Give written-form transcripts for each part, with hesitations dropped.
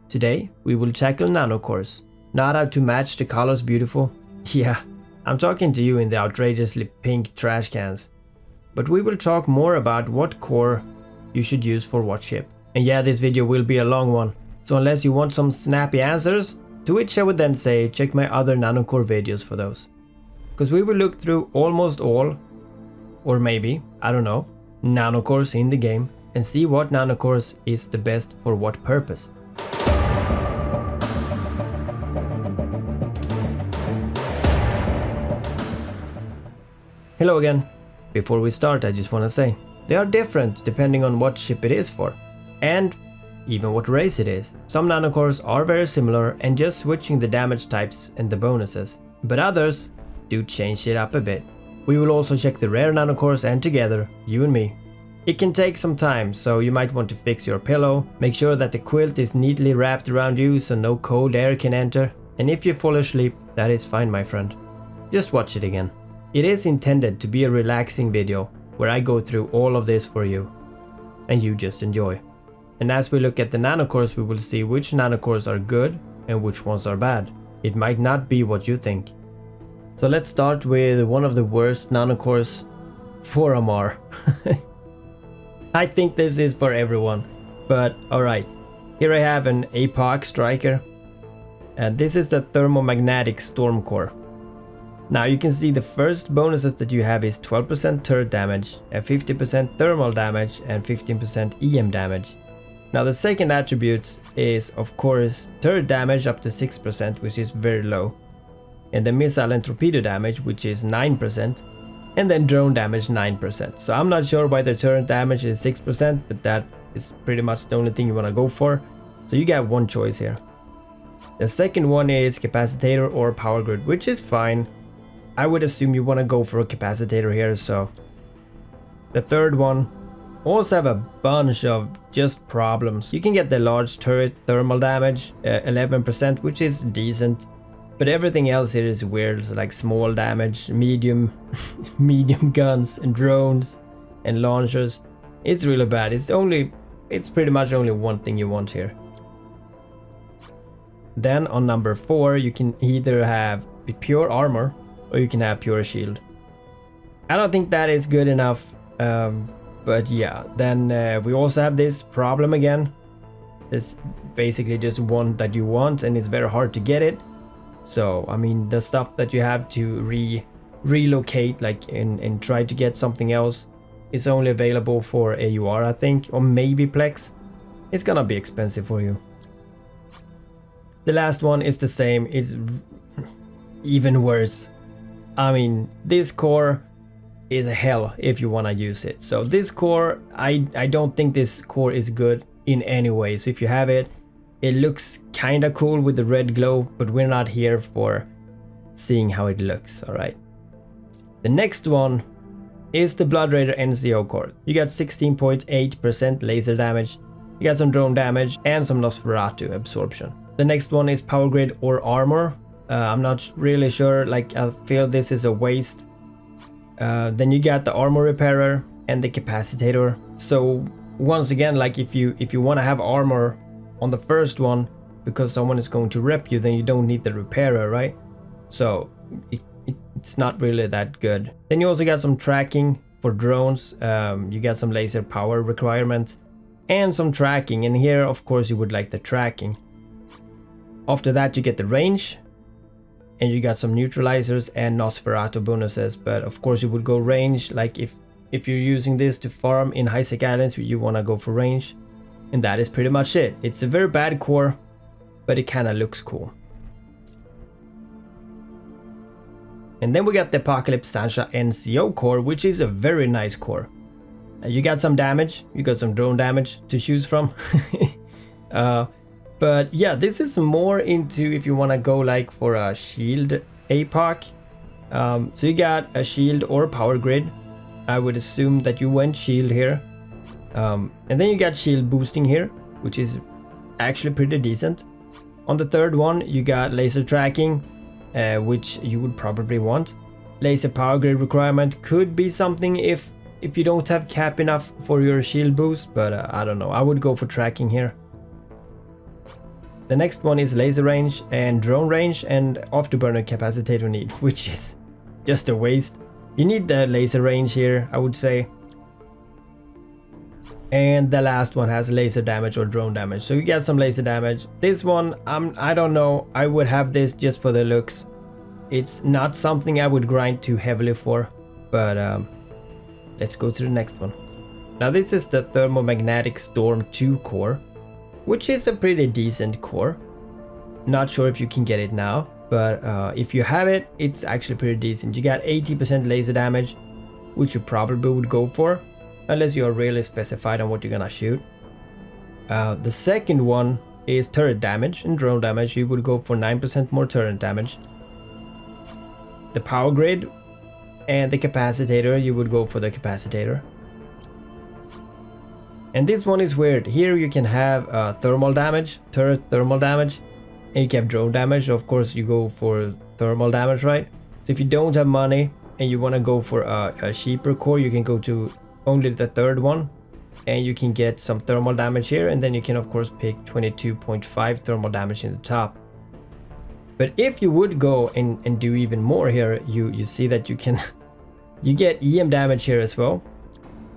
Today we will tackle nanocores, not how to match the colors beautiful. Yeah, I'm talking to you in the outrageously pink trash cans. But we will talk more about what core you should use for what chip. And yeah, this video will be a long one, so unless you want some snappy answers, to which I would then say check my other nanocore videos for those. Because we will look through almost all, or maybe, I don't know, nanocores in the game and see what nanocores is the best for what purpose. Hello again. Before we start, I just want to say, they are different depending on what chip it is for, and even what race it is. Some nanocores are very similar and just switching the damage types and the bonuses, but others do change it up a bit. We will also check the rare nanocores and together, you and me. It can take some time, so you might want to fix your pillow, make sure that the quilt is neatly wrapped around you so no cold air can enter, and if you fall asleep, that is fine, my friend. Just watch it again. It is intended to be a relaxing video where I go through all of this for you and you just enjoy. And as we look at the nanocores, we will see which nanocores are good and which ones are bad. It might not be what you think. So let's start with one of the worst nanocores, 4MR. I think this is for everyone, but alright. Here I have an APOC striker, and this is the thermomagnetic storm core. Now you can see the first bonuses that you have is 12% turret damage, and 50% thermal damage, and 15% EM damage. Now the second attributes is of course turret damage up to 6%, which is very low, and the missile and torpedo damage, which is 9%, and then drone damage 9%. So I'm not sure why the turret damage is 6%, but that is pretty much the only thing you want to go for. So you got one choice here. The second one is capacitator or power grid, which is fine. I would assume you want to go for a capacitator here. So the third one also have a bunch of just problems. You can get the large turret thermal damage, 11%, which is decent, but everything else here is weird. So like small damage, medium medium guns and drones and launchers. It's really bad. It's pretty much only one thing you want here. Then on number 4 you can either have pure armor or you can have pure shield. I don't think that is good enough, but yeah. Then we also have this problem again. It's basically just one that you want and it's very hard to get it. So I mean the stuff that you have to relocate like and try to get something else is only available for AUR, I think, or maybe Plex. It's gonna be expensive for you. The last one is the same, it's even worse. I mean, this core is hell if you want to use it. So this core, I don't think this core is good in any way. So if you have it, it looks kind of cool with the red glow, but we're not here for seeing how it looks, alright? The next one is the Blood Raider NCO core. You got 16.8% laser damage, you got some drone damage, and some Nosferatu absorption. The next one is Power Grid or Armor. I'm not really sure, like I feel this is a waste. Then you got the Armor Repairer and the Capacitator. So once again, like if you want to have armor on the first one because someone is going to rep you, then you don't need the Repairer, right? So it's not really that good. Then you also got some tracking for drones. You got some laser power requirements and some tracking, and here of course you would like the tracking. After that you get the range, and you got some neutralizers and Nosferatu bonuses, but of course you would go range. Like if you're using this to farm in High-Sec Islands, you want to go for range, and that is pretty much it. It's a very bad core, but it kind of looks cool. And then we got the Apocalypse Sancha NCO core, which is a very nice core. You got some damage, you got some drone damage to choose from. But yeah, this is more into if you want to go like for a shield APOC. So you got a shield or power grid. I would assume that you went shield here. And then you got shield boosting here, which is actually pretty decent. On the third one, you got laser tracking, which you would probably want. Laser power grid requirement could be something if you don't have cap enough for your shield boost, but I don't know. I would go for tracking here. The next one is laser range and drone range and afterburner capacitator need, which is just a waste. You need the laser range here, I would say. And the last one has laser damage or drone damage, so you get some laser damage. This one, I don't know, I would have this just for the looks. It's not something I would grind too heavily for, but let's go to the next one. Now this is the Thermomagnetic Storm 2 core, which is a pretty decent core. Not sure if you can get it now, but if you have it, it's actually pretty decent. You got 80% laser damage, which you probably would go for, unless you're really specified on what you're gonna shoot. The second one is turret damage and drone damage. You would go for 9% more turret damage. The power grid and the capacitator, you would go for the capacitator. And this one is weird. Here you can have thermal damage, turret thermal damage, and you can have drone damage. Of course, you go for thermal damage, right? So if you don't have money and you want to go for a cheaper core, you can go to only the third one, and you can get some thermal damage here, and then you can of course pick 22.5 thermal damage in the top. But if you would go and do even more here, you see that you can you get EM damage here as well.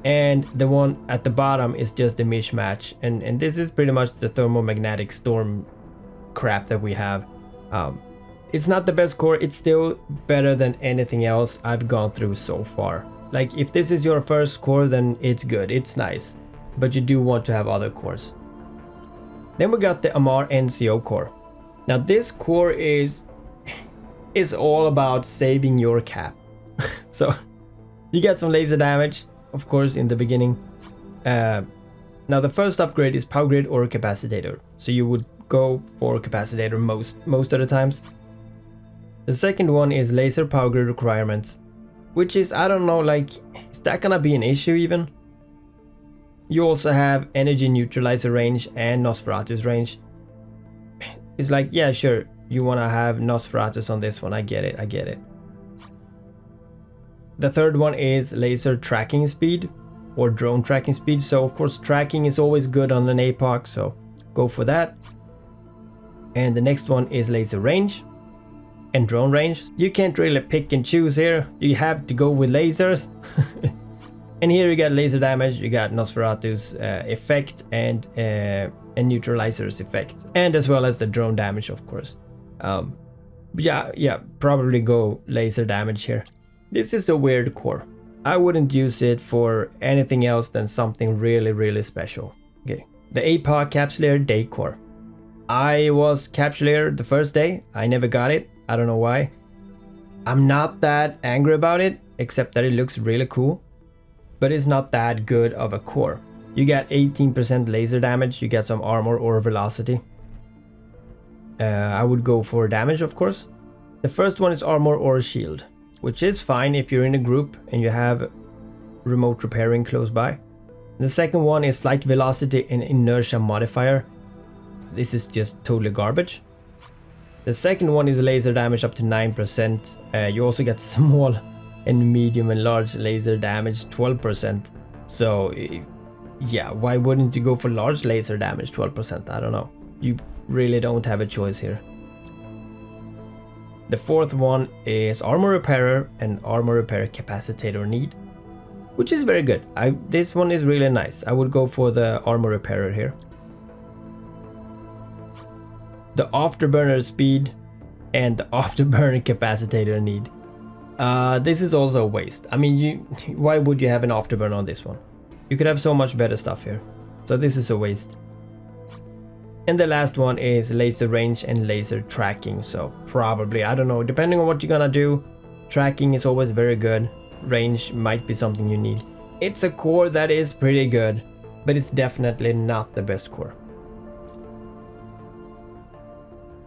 And the one at the bottom is just a mishmash, and this is pretty much the Thermomagnetic Storm crap that we have. It's not the best core, it's still better than anything else I've gone through so far. Like, if this is your first core, then it's good, it's nice, but you do want to have other cores. Then we got the Amar NCO core. Now this core is all about saving your cap. So you get some laser damage, of course, in the beginning. Now the first upgrade is power grid or capacitator, so you would go for capacitator most of the times. The second one is laser power grid requirements, which is, I don't know, like, is that gonna be an issue even? You also have energy neutralizer range and Nosferatus range. It's like, yeah, sure, you wanna have Nosferatus on this one, I get it. The third one is laser tracking speed or drone tracking speed. So of course tracking is always good on an APOC, so go for that. And the next one is laser range and drone range. You can't really pick and choose here, you have to go with lasers. And here you got laser damage, you got Nosferatus effect and neutralizer's effect, and as well as the drone damage, of course. Yeah, probably go laser damage here. This is a weird core. I wouldn't use it for anything else than something really special. Okay, the APOC Capsulator Day core. I was Capsulator the first day, I never got it, I don't know why. I'm not that angry about it, except that it looks really cool, but it's not that good of a core. You got 18% laser damage, you get some armor or velocity. I would go for damage, of course. The first one is armor or shield, which is fine if you're in a group and you have remote repairing close by. The second one is flight velocity and inertia modifier. This is just totally garbage. The second one is laser damage up to 9%. You also get small and medium and large laser damage 12%. So yeah, why wouldn't you go for large laser damage 12%? I don't know. You really don't have a choice here. The fourth one is armor repairer and armor repair capacitator need, which is very good. This one is really nice. I would go for the armor repairer here. The afterburner speed and the afterburner capacitator need. This is also a waste. I mean, why would you have an afterburner on this one? You could have so much better stuff here. So this is a waste. And the last one is laser range and laser tracking. So probably, I don't know, depending on what you're gonna do, tracking is always very good. Range might be something you need. It's a core that is pretty good, but it's definitely not the best core.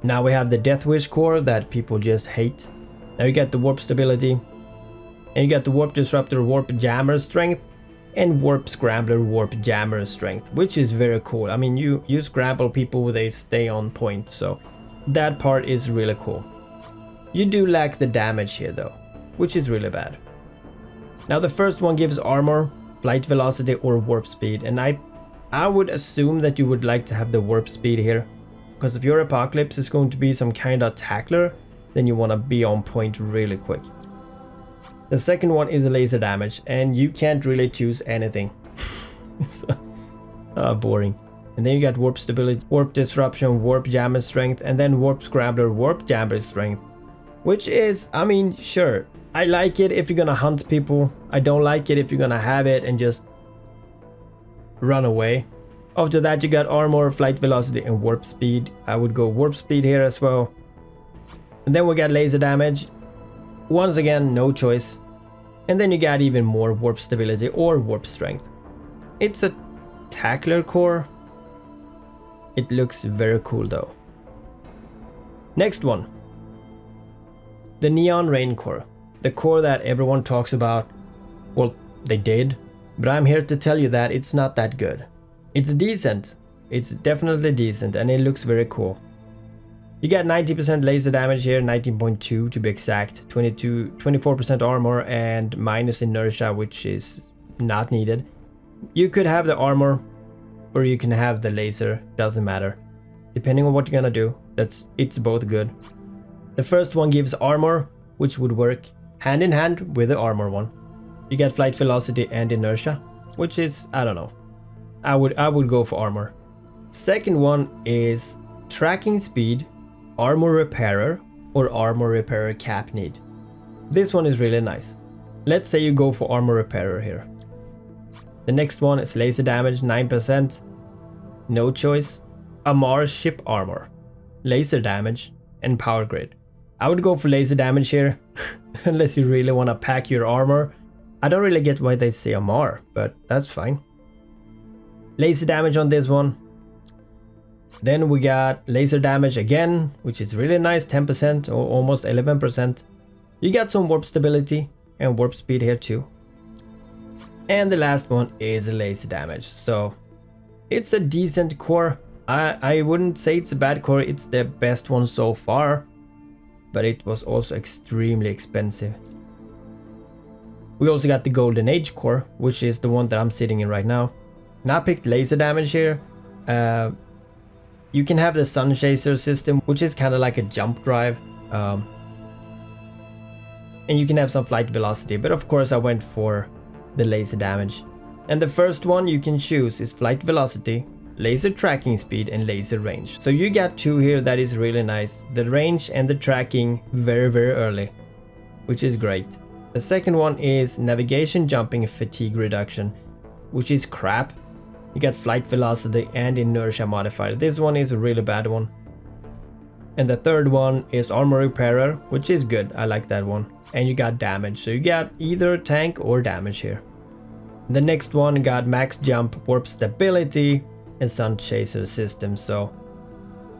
Now we have the Death Wish core that people just hate. Now you get the warp stability, and you got the warp disruptor, warp jammer strength, and warp scrambler, warp jammer strength, which is very cool. I mean, you scramble people, they stay on point, so that part is really cool. You do lack the damage here though, which is really bad. Now the first one gives armor, flight velocity, or warp speed, and I would assume that you would like to have the warp speed here. Because if your Apocalypse is going to be some kind of tackler, then you want to be on point really quick. The second one is laser damage, and you can't really choose anything. So, boring. And then you got warp stability, warp disruption, warp jammer strength, and then warp scrambler, warp jammer strength. Which is, I mean, sure. I like it if you're gonna hunt people. I don't like it if you're gonna have it and just run away. After that you got armor, flight velocity, and warp speed. I would go warp speed here as well. And then we got laser damage. Once again, no choice. And then you got even more warp stability or warp strength. It's a tackler core. It looks very cool though. Next one. The Neon Rain core. The core that everyone talks about. Well, they did. But I'm here to tell you that it's not that good. It's decent. It's definitely decent, and it looks very cool. You got 90% laser damage here, 19.2 to be exact, 24% armor, and minus inertia, which is not needed. You could have the armor, or you can have the laser, doesn't matter. Depending on what you're gonna do, it's both good. The first one gives armor, which would work hand in hand with the armor one. You get flight velocity and inertia, which is, I don't know. I would go for armor. Second one is tracking speed, armor repairer, or armor repairer cap need. This one is really nice. Let's say you go for armor repairer here. The next one is laser damage, 9%. No choice. Amar ship armor, laser damage, and power grid. I would go for laser damage here, unless you really want to pack your armor. I don't really get why they say Amar, but that's fine. Laser damage on this one. Then we got laser damage again, which is really nice, 10% or almost 11%. You got some warp stability and warp speed here too. And the last one is laser damage. So it's a decent core. I wouldn't say it's a bad core, it's the best one so far. But it was also extremely expensive. We also got the Golden Age core, which is the one that I'm sitting in right now. And I picked laser damage here. You can have the Sun Chaser system, which is kind of like a jump drive. And you can have some flight velocity, but of course I went for the laser damage. And the first one you can choose is flight velocity, laser tracking speed, and laser range. So you got two here that is really nice. The range and the tracking very early, which is great. The second one is navigation, jumping, fatigue reduction, which is crap. You got flight velocity and inertia modifier. This one is a really bad one. And the third one is armor repairer, which is good. I like that one. And you got damage, so you got either tank or damage here. The next one got max jump, warp stability, and Sun Chaser system. So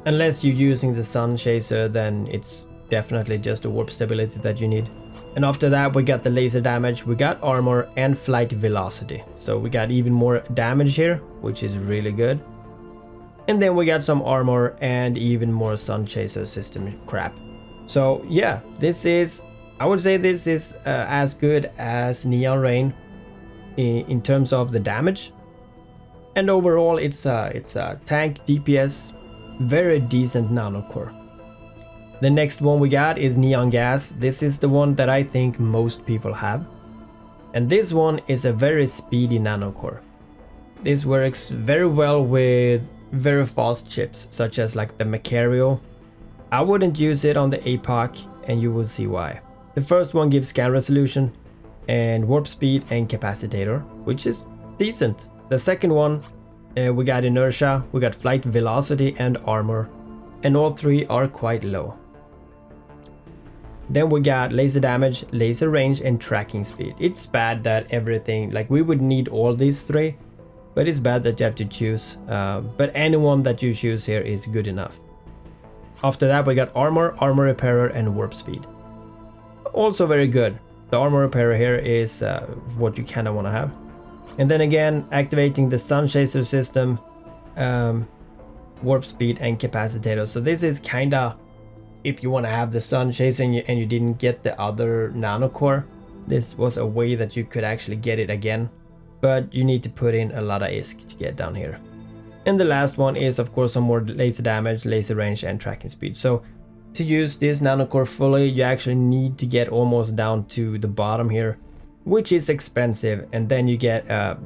unless you're using the Sun Chaser, then it's definitely just the warp stability that you need. And after that we got the laser damage, we got armor and flight velocity. So we got even more damage here, which is really good. And then we got some armor and even more Sun Chaser system crap. So yeah, I would say this is as good as Neon Rain in terms of the damage. And overall it's a tank DPS, very decent Nanocore. The next one we got is Neon Gas. This is the one that I think most people have. And this one is a very speedy Nanocore. This works very well with very fast chips, such as like the Macario. I wouldn't use it on the APOC, and you will see why. The first one gives scan resolution and warp speed and capacitator, which is decent. The second one, we got inertia, we got flight velocity and armor, and all three are quite low. Then we got laser damage, laser range, and tracking speed. It's bad that everything, like we would need all these three, but it's bad that you have to choose. But anyone that you choose here is good enough. After that we got armor, armor repairer, and warp speed. Also very good. The armor repairer here is what you kind of want to have. And then again, activating the Sun Chaser system, warp speed, and capacitator. So this is kind of, if you want to have the Sun Chaser and you didn't get the other Nanocore, this was a way that you could actually get it again. But you need to put in a lot of ISK to get down here. And the last one is of course some more laser damage, laser range and tracking speed. So to use this Nanocore fully, you actually need to get almost down to the bottom here, which is expensive, and then you get a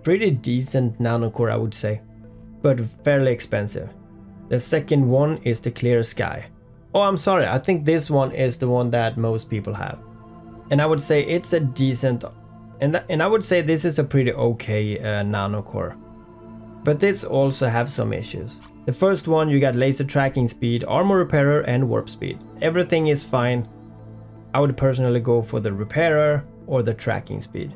pretty decent Nanocore, I would say, but fairly expensive. The second one is the Clear Sky. Oh, I'm sorry, I think this one is the one that most people have. And I would say it's a decent, and I would say this is a pretty okay Nanocore. But this also have some issues. The first one, you got laser tracking speed, armor repairer and warp speed. Everything is fine. I would personally go for the repairer or the tracking speed.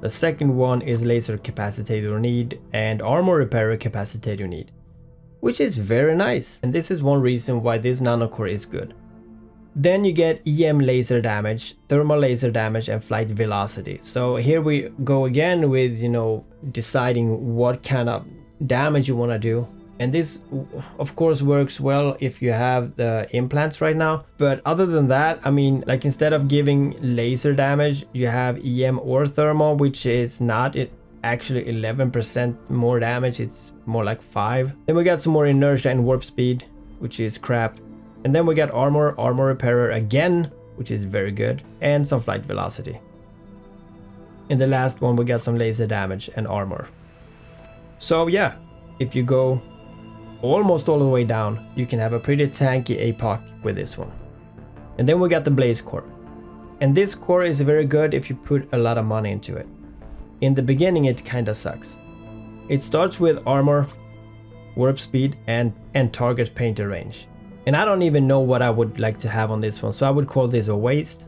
The second one is laser capacitator need and armor repairer capacitator need, which is very nice, and this is one reason why this Nanocore is good. Then you get EM laser damage, thermal laser damage and flight velocity. So here we go again with, you know, deciding what kind of damage you want to do. And this of course works well if you have the implants right now, but other than that, I mean, like instead of giving laser damage, you have EM or thermal, which is not actually 11% more damage, it's more like 5. Then we got some more inertia and warp speed, which is crap. And then we got armor repairer again, which is very good, and some flight velocity. In the last one we got some laser damage and armor. So yeah, if you go almost all the way down, you can have a pretty tanky APOC with this one. And then we got the Blaze Core. And this core is very good if you put a lot of money into it. In the beginning it kinda sucks. It starts with armor, warp speed and target painter range. And I don't even know what I would like to have on this one, so I would call this a waste.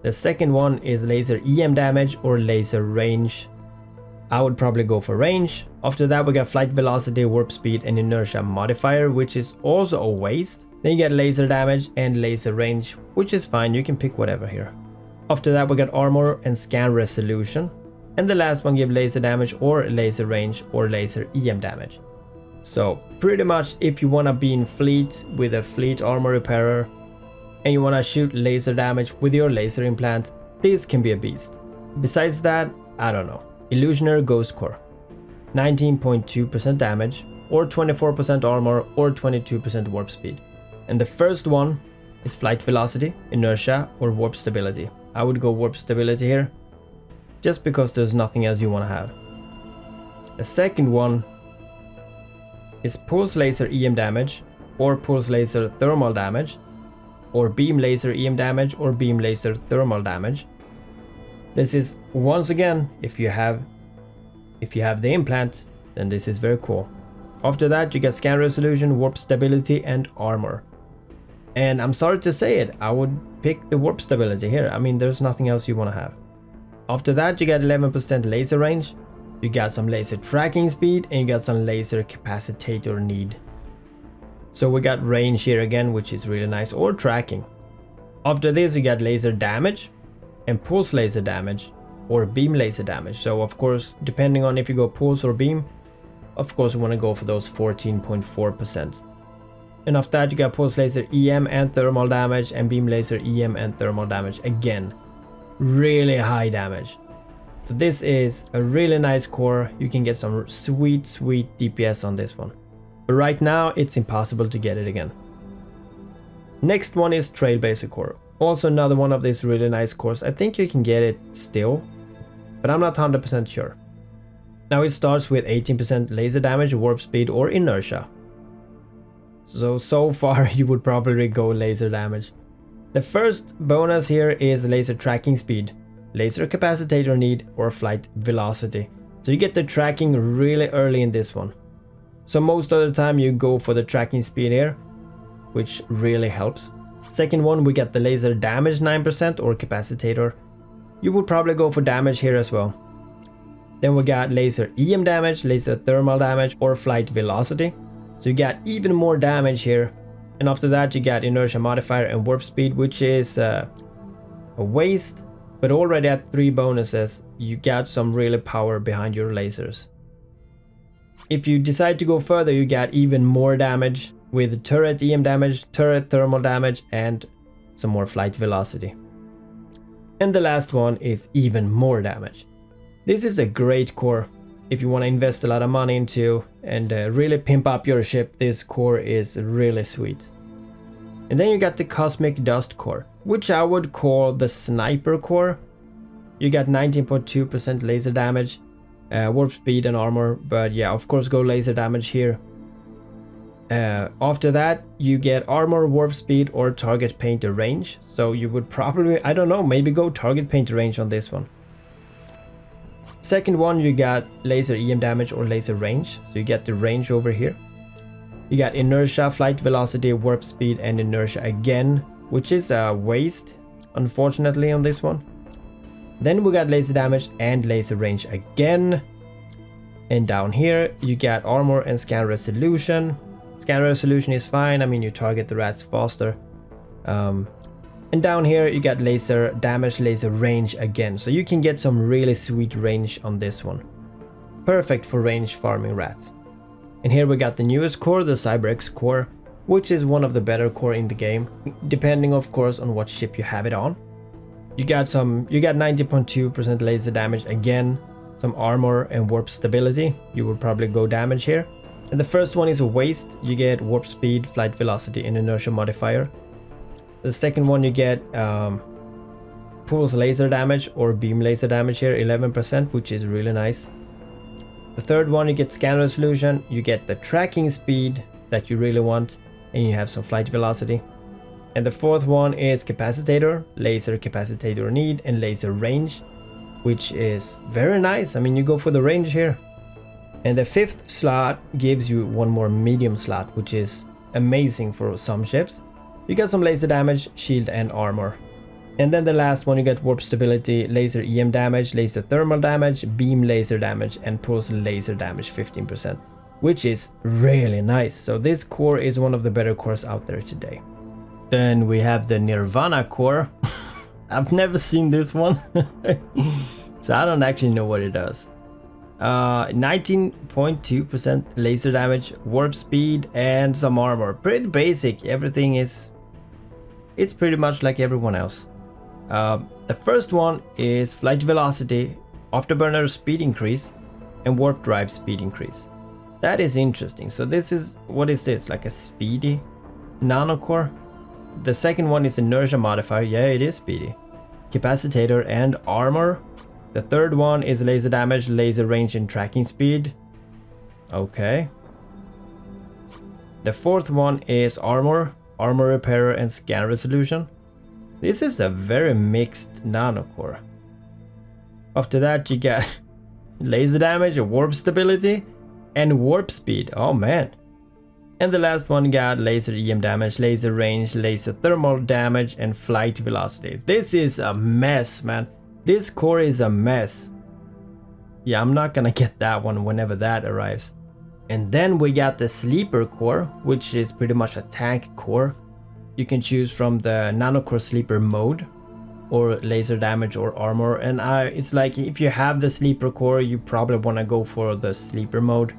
The second one is laser EM damage or laser range. I would probably go for range. After that we got flight velocity, warp speed and inertia modifier, which is also a waste. Then you get laser damage and laser range, which is fine, you can pick whatever here. After that we got armor and scan resolution. And the last one give laser damage or laser range or laser EM damage. So pretty much if you want to be in fleet with a fleet armor repairer and you want to shoot laser damage with your laser implant, this can be a beast. Besides that, I don't know. Illusioner Ghost Core, 19.2% damage or 24% armor or 22% warp speed. And the first one is flight velocity, inertia or warp stability. I would go warp stability here just because there's nothing else you want to have. The second one is pulse laser EM damage or pulse laser thermal damage or beam laser EM damage or beam laser thermal damage. This is once again, if you have the implant, then this is very cool. After that you get scan resolution, warp stability and armor. And I'm sorry to say it, I would pick the warp stability here. I mean, there's nothing else you want to have. After that you get 11% laser range. You got some laser tracking speed and you got some laser capacitator need. So we got range here again, which is really nice, or tracking. After this you got laser damage and pulse laser damage or beam laser damage. So of course, depending on if you go pulse or beam, of course we want to go for those 14.4%. And after that you got pulse laser EM and thermal damage and beam laser EM and thermal damage again. Really high damage. So this is a really nice core. You can get some sweet DPS on this one. But right now it's impossible to get it again. Next one is Trailblazer Core. Also another one of these really nice cores. I think you can get it still, but I'm not 100% sure. Now it starts with 18% laser damage, warp speed or inertia. So far you would probably go laser damage. The first bonus here is laser tracking speed, laser capacitator need or flight velocity. So you get the tracking really early in this one. So most of the time you go for the tracking speed here, which really helps. Second one, we get the laser damage 9% or capacitator. You would probably go for damage here as well. Then we got laser EM damage, laser thermal damage or flight velocity. So you got even more damage here. And after that you got inertia modifier and warp speed, which is a waste. But already at 3 bonuses, you got some really power behind your lasers. If you decide to go further, you got even more damage with turret EM damage, turret thermal damage, and some more flight velocity. And the last one is even more damage. This is a great core if you want to invest a lot of money into and really pimp up your ship, this core is really sweet. And then you got the Cosmic Dust Core, which I would call the Sniper Core. You got 19.2% laser damage, warp speed and armor, but yeah, of course go laser damage here. After that, you get armor, warp speed, or target painter range. So you would probably, I don't know, maybe go target painter range on this one. Second one, you got laser EM damage or laser range. So you get the range over here. You got inertia, flight velocity, warp speed, and inertia again, which is a waste, unfortunately, on this one. Then we got laser damage and laser range again. And down here, you got armor and scan resolution. Scan resolution is fine, I mean you target the rats faster. And down here you got laser damage, laser range again, so you can get some really sweet range on this one. Perfect for range farming rats. And here we got the newest core, the CyberX core, which is one of the better core in the game, depending of course on what ship you have it on. You got 90.2% laser damage again, some armor and warp stability. You would probably go damage here. And the first one is a waste. You get warp speed, flight velocity, and inertia modifier. The second one you get pulse laser damage or beam laser damage here, 11%, which is really nice. The third one you get scan resolution, you get the tracking speed that you really want, and you have some flight velocity. And the fourth one is capacitator, laser capacitator need, and laser range, which is very nice. I mean, you go for the range here. And the fifth slot gives you one more medium slot, which is amazing for some ships. You get some laser damage, shield, and armor. And then the last one, you get warp stability, laser EM damage, laser thermal damage, beam laser damage, and pulse laser damage 15%, which is really nice. So this core is one of the better cores out there today. Then we have the Nirvana core. I've never seen this one, so I don't actually know what it does. 19.2% laser damage, warp speed, and some armor. Pretty basic. Everything is, it's pretty much like everyone else. The first one is flight velocity, afterburner speed increase, and warp drive speed increase. That is interesting. So this is, what is this, like a speedy nanocore? The second one is inertia modifier. Yeah, it is speedy. Capacitator and armor. The third one is laser damage, laser range, and tracking speed. Okay. The fourth one is armor, armor repairer, and scan resolution. This is a very mixed nanocore. After that you get laser damage, warp stability, and warp speed. Oh man. And the last one got laser EM damage, laser range, laser thermal damage, and flight velocity. This is a mess, man. This core is a mess. Yeah, I'm not gonna get that one whenever that arrives. And then we got the sleeper core, which is pretty much a tank core. You can choose from the Nanocore sleeper mode, or laser damage or armor. And it's like, if you have the sleeper core, you probably want to go for the sleeper mode.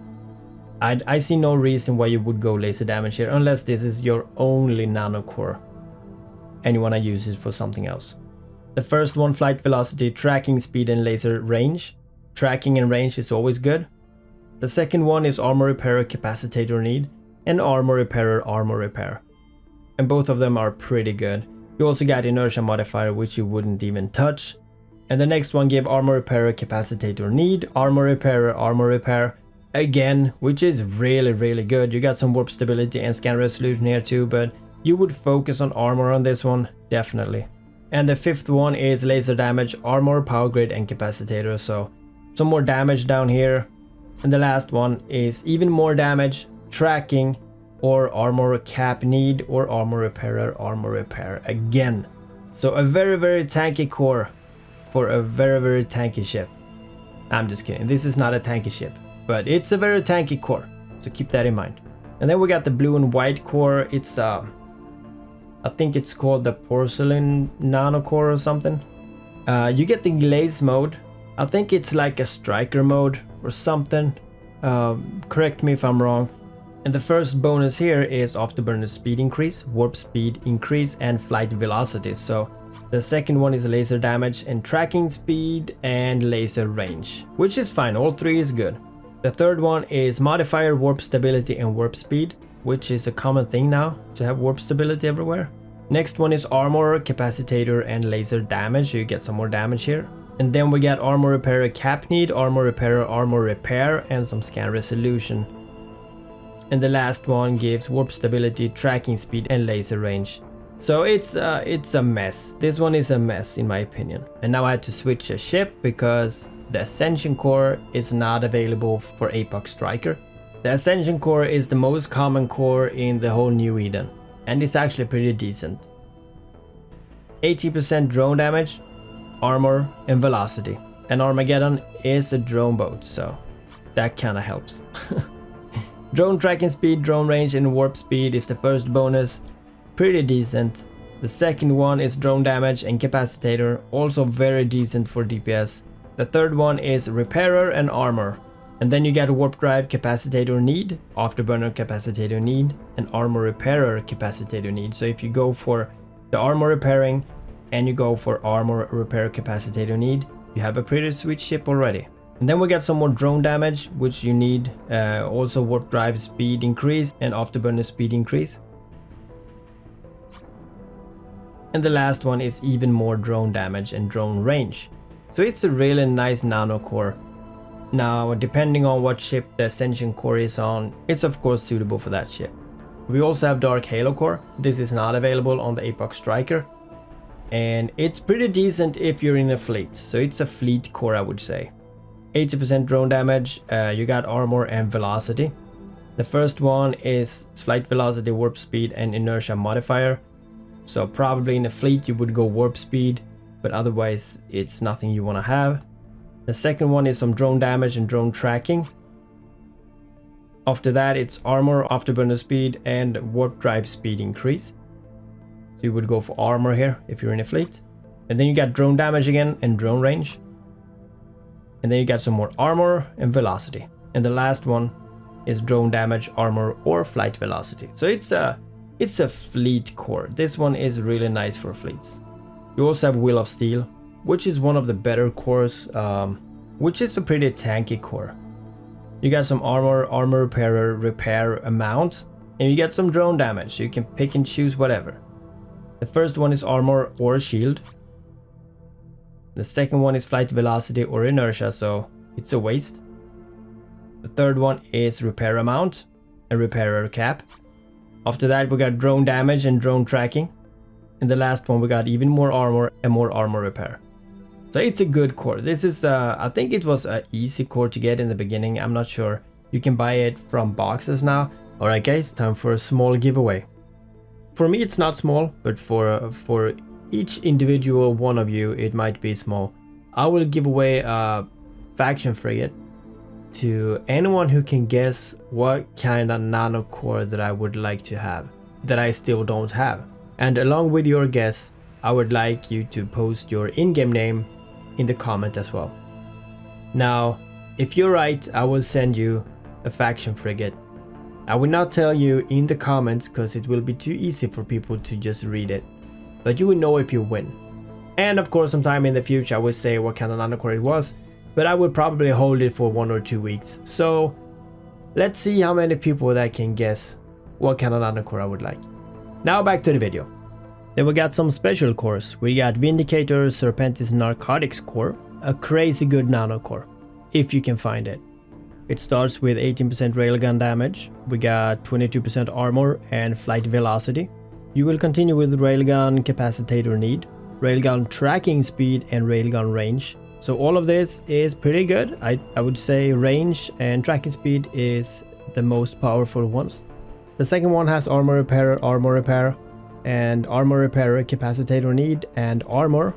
I see no reason why you would go laser damage here, unless this is your only nanocore and you want to use it for something else. The first one, flight velocity, tracking speed, and laser range. Tracking and range is always good. The second one is armor repairer, capacitator need, and armor repairer, armor repair. And both of them are pretty good. You also got inertia modifier, which you wouldn't even touch. And the next one gave armor repairer, capacitator need, armor repairer, armor repair again, which is really, really good. You got some warp stability and scan resolution here too, but you would focus on armor on this one, definitely. And the fifth one is laser damage, armor, power grid, and capacitator, so some more damage down here. And the last one is even more damage, tracking, or armor cap need, or armor repairer, armor repair again. So a very, very tanky core for a very, very tanky ship. I'm just kidding, this is not a tanky ship, but it's a very tanky core, so keep that in mind. And then we got the blue and white core. It's I think it's called the porcelain nanocore or something. You get the glaze mode. I think it's like a striker mode or something. Correct me if I'm wrong. And the first bonus here is afterburner speed increase, warp speed increase, and flight velocity. So The second one is laser damage and tracking speed and laser range, which is fine, all three is good. The third one is modifier, warp stability and warp speed, which is a common thing now to have warp stability everywhere. Next one is armor, capacitator and laser damage, you get some more damage here. And then we got armor repairer, cap need, armor repairer, armor repair and some scan resolution. And the last one gives warp stability, tracking speed and laser range. So it's a mess. This one is a mess in my opinion. And now I had to switch a ship because the Ascension core is not available for Apex Striker. The Ascension core is the most common core in the whole New Eden, and it's actually pretty decent. 80% drone damage, armor and velocity. And Armageddon is a drone boat, so that kinda helps. Drone tracking speed, drone range and warp speed is the first bonus. Pretty decent. The second one is drone damage and capacitator, also very decent for DPS. The third one is repairer and armor. And then you get warp drive capacitator need, afterburner capacitator need, and armor repairer capacitator need. So if you go for the armor repairing and you go for armor repair capacitator need, you have a pretty sweet ship already. And then we get some more drone damage, which you need, also warp drive speed increase and afterburner speed increase. And the last one is even more drone damage and drone range. So it's a really nice nanocore. Now, depending on what ship the Ascension core is on, it's of course suitable for that ship. We also have Dark Halo core. This is not available on the Apex Striker. And it's pretty decent if you're in a fleet. So it's a fleet core, I would say. 80% drone damage, you got armor and velocity. The first one is flight velocity, warp speed and inertia modifier. So probably in a fleet you would go warp speed, but otherwise it's nothing you want to have. The second one is some drone damage and drone tracking. After that it's armor, afterburner speed and warp drive speed increase. So you would go for armor here if you're in a fleet. And then you got drone damage again and drone range. And then you got some more armor and velocity. And the last one is drone damage, armor or flight velocity. So it's a fleet core. This one is really nice for fleets. You also have Will of Steel, which is one of the better cores, which is a pretty tanky core. You got some armor, armor repairer, repair amount, and you get some drone damage, so you can pick and choose whatever. The first one is armor or shield. The second one is flight velocity or inertia, so it's a waste. The third one is repair amount and repairer cap. After that we got drone damage and drone tracking. And the last one we got even more armor and more armor repair. So it's a good core. This is I think it was an easy core to get in the beginning. I'm not sure. You can buy it from boxes now. Alright guys, time for a small giveaway. For me it's not small, but for each individual one of you it might be small. I will give away a faction frigate to anyone who can guess what kind of nanocore that I would like to have, that I still don't have. And along with your guess, I would like you to post your in-game name in the comment as well. Now, if you're right, I will send you a faction frigate. I will not tell you in the comments because it will be too easy for people to just read it, but you will know if you win. And of course, sometime in the future I will say what kind of nanocore it was, but I would probably hold it for 1 or 2 weeks. So let's see how many people that can guess what kind of nanocore I would like. Now back to the video. Then we got some special cores. We got Vindicator Serpentis Narcotics core, a crazy good nanocore, if you can find it. It starts with 18% railgun damage. We got 22% armor and flight velocity. You will continue with railgun capacitator need, railgun tracking speed and railgun range. So all of this is pretty good. I would say range and tracking speed is the most powerful ones. The second one has armor repair, and armor repair capacitator need and armor.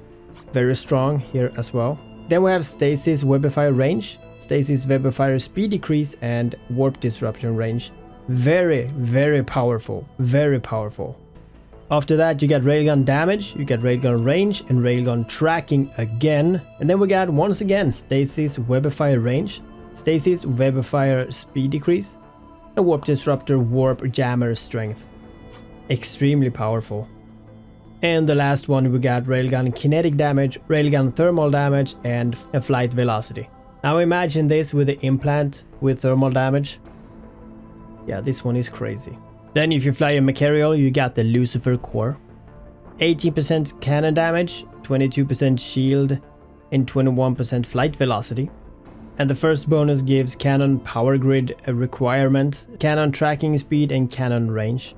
Very strong here as well. Then we have stasis webifier range, stasis webifier speed decrease and warp disruption range. Very, very powerful. Very powerful. After that you get railgun damage, you get railgun range and railgun tracking again. And then we got once again stasis webifier range, stasis webifier speed decrease, and warp disruptor warp jammer strength. Extremely powerful. And the last one, we got railgun kinetic damage, railgun thermal damage, and a flight velocity. Now imagine this with the implant with thermal damage. Yeah, this one is crazy. Then if you fly a Machariel, you got the Lucifer core. 18% cannon damage, 22% shield, and 21% flight velocity. And the first bonus gives cannon power grid a requirement, cannon tracking speed, and cannon range.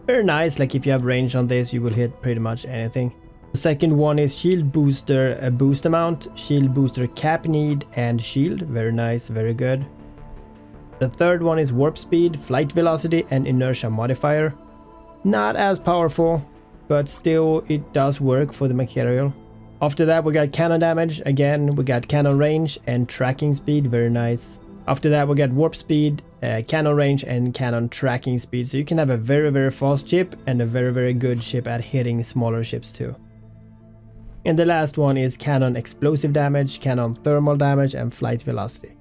Very nice, like if you have range on this, you will hit pretty much anything. The second one is shield booster, a boost amount, shield booster cap need, and shield. Very nice, very good. The third one is warp speed, flight velocity, and inertia modifier. Not as powerful, but still it does work for the Machariel. After that, we got cannon damage. Again, we got cannon range and tracking speed. Very nice. After that, we got warp speed, cannon range, and cannon tracking speed. So you can have a very, very fast ship and a very, very good ship at hitting smaller ships too. And the last one is cannon explosive damage, cannon thermal damage, and flight velocity.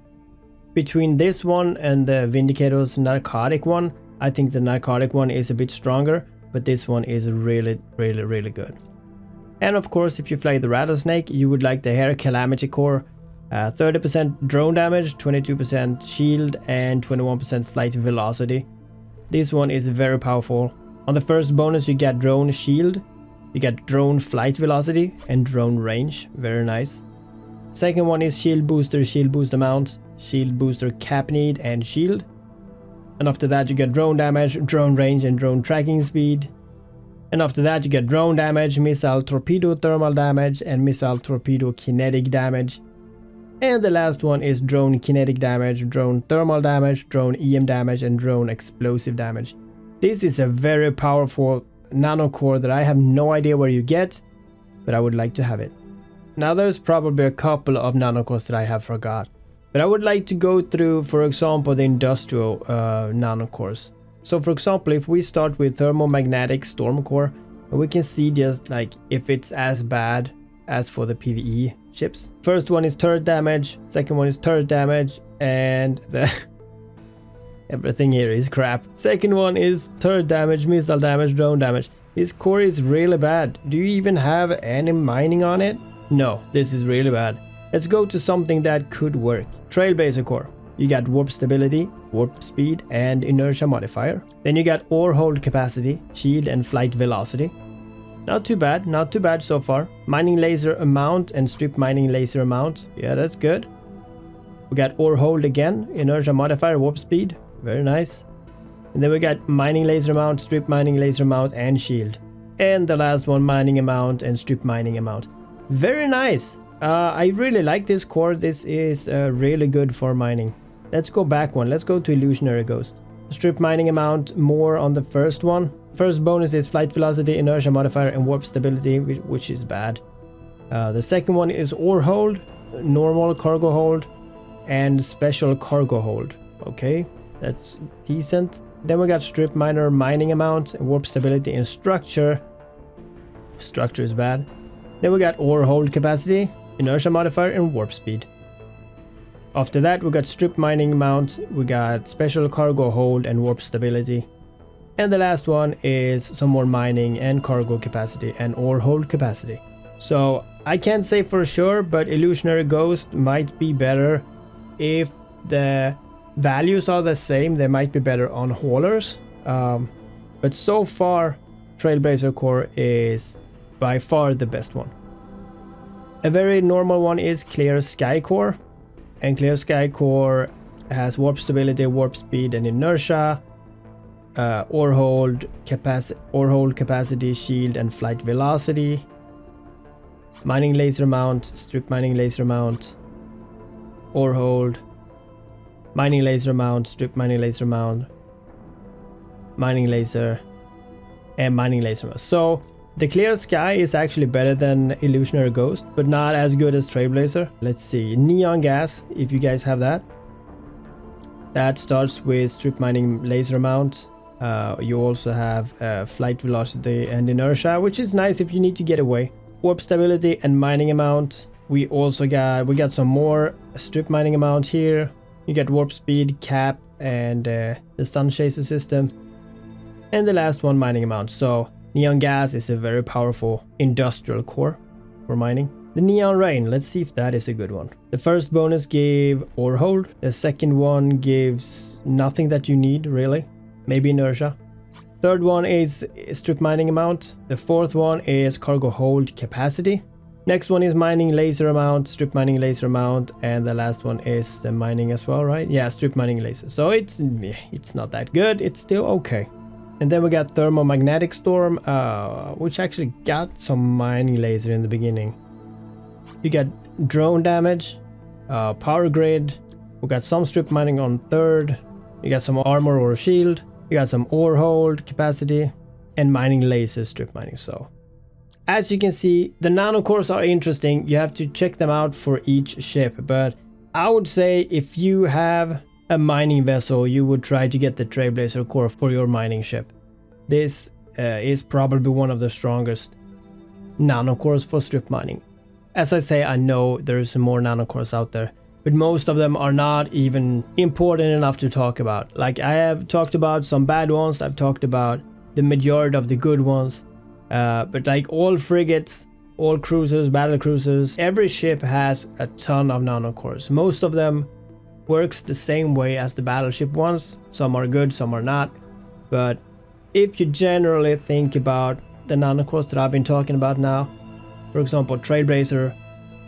Between this one and the Vindicator's narcotic one, I think the narcotic one is a bit stronger, but this one is really, really, really good. And of course, if you fly the Rattlesnake, you would like the Hair Calamity core. 30% drone damage, 22% shield, and 21% flight velocity. This one is very powerful. On the first bonus, you get drone shield, you get drone flight velocity, and drone range. Very nice. Second one is shield boost amount, shield booster cap need, and shield. And after that, you get drone damage, drone range, and drone tracking speed. And after that, you get drone damage, missile torpedo thermal damage, and missile torpedo kinetic damage. And the last one is drone kinetic damage, drone thermal damage, drone EM damage, and drone explosive damage. This is a very powerful nanocore that I have no idea where you get, but I would like to have it. Now there's probably a couple of nanocores that I have forgot, but I would like to go through, for example, the industrial nanocores. So for example, if we start with thermomagnetic storm core, we can see just like if it's as bad as for the PvE ships. First one is turret damage, second one is turret damage, and the everything here is crap. Second one is turret damage, missile damage, drone damage. This core is really bad. Do you even have any mining on it? No, this is really bad. Let's go to something that could work. Trailblazer core. You got warp stability, warp speed, and inertia modifier. Then you got ore hold capacity, shield, and flight velocity. Not too bad so far. Mining laser amount and strip mining laser amount. Yeah, that's good. We got ore hold again, inertia modifier, warp speed. Very nice. And then we got mining laser amount, strip mining laser amount, and shield. And the last one, mining amount and strip mining amount. Very nice. I really like this core. This is really good for mining. Let's go back one. Let's go to Illusionary Ghost. Strip mining amount more on the first one. First bonus is flight velocity, inertia modifier, and warp stability, which is bad. The second one is ore hold, normal cargo hold, and special cargo hold. Okay, that's decent. Then we got strip miner mining amount, warp stability, and structure. Structure is bad. Then we got ore hold capacity, inertia modifier, and warp speed. After that, we got strip mining amount, we got special cargo hold, and warp stability. And the last one is some more mining and cargo capacity and ore hold capacity. So I can't say for sure, but Illusionary Ghost might be better if the values are the same. They might be better on haulers. But so far, Trailblazer Core is by far the best one. A very normal one is Clear Sky Core. And Clear Sky Core has warp stability, warp speed, and inertia. Ore hold capacity, shield, and flight velocity. Mining laser mount, strip mining laser mount, ore hold, mining laser mount, strip mining laser mount, mining laser, and mining laser mount. So the Clear Sky is actually better than Illusionary Ghost, but not as good as Trailblazer. Let's see, Neon Gas, if you guys have that. That starts with strip mining laser mount. You also have flight velocity and inertia, which is nice if you need to get away. Warp stability and mining amount. We got some more strip mining amount here. You get warp speed, cap, and the sun chaser system. And the last one, mining amount. So Neon gas is a very powerful industrial core for mining. The neon rain, let's see if that is a good one. The first bonus gave ore hold. The second one gives nothing that you need really, maybe inertia. Third one is strip mining amount. The fourth one is cargo hold capacity. Next one is mining laser amount, strip mining laser amount, and the last one is the mining as well, right? Yeah, strip mining laser. So it's not that good, it's still okay. And then we got thermomagnetic storm, which actually got some mining laser in the beginning. You got drone damage, power grid, we got some strip mining on third, you got some armor or shield, you got some ore hold capacity, and mining laser strip mining. So as you can see, the nanocores are interesting. You have to check them out for each ship, but I would say if you have a mining vessel, you would try to get the Trailblazer core for your mining ship. This is probably one of the strongest nanocores for strip mining. As I say, I know there's more nanocores out there, but most of them are not even important enough to talk about. Like, I have talked about some bad ones, I've talked about the majority of the good ones, but like all frigates, all cruisers, battle cruisers, every ship has a ton of nanocores. Most of them works the same way as the battleship ones. Some are good, some are not, but if you generally think about the nanocores that I've been talking about now, for example, Trailblazer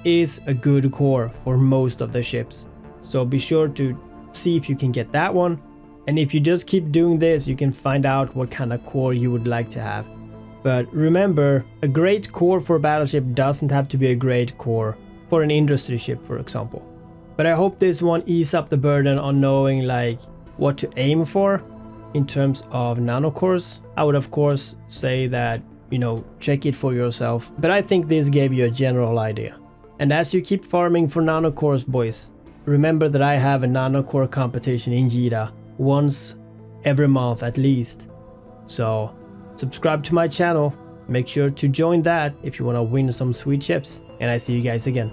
is a good core for most of the ships. So be sure to see if you can get that one. And if you just keep doing this, you can find out what kind of core you would like to have. But remember, a great core for a battleship doesn't have to be a great core for an industry ship, for example. But I hope this one eases up the burden on knowing like what to aim for in terms of nanocores. I would of course say that, you know, check it for yourself, but I think this gave you a general idea. And as you keep farming for nanocores, boys, remember that I have a nanocore competition in Jita once every month at least. So subscribe to my channel, make sure to join that if you want to win some sweet chips, and I see you guys again.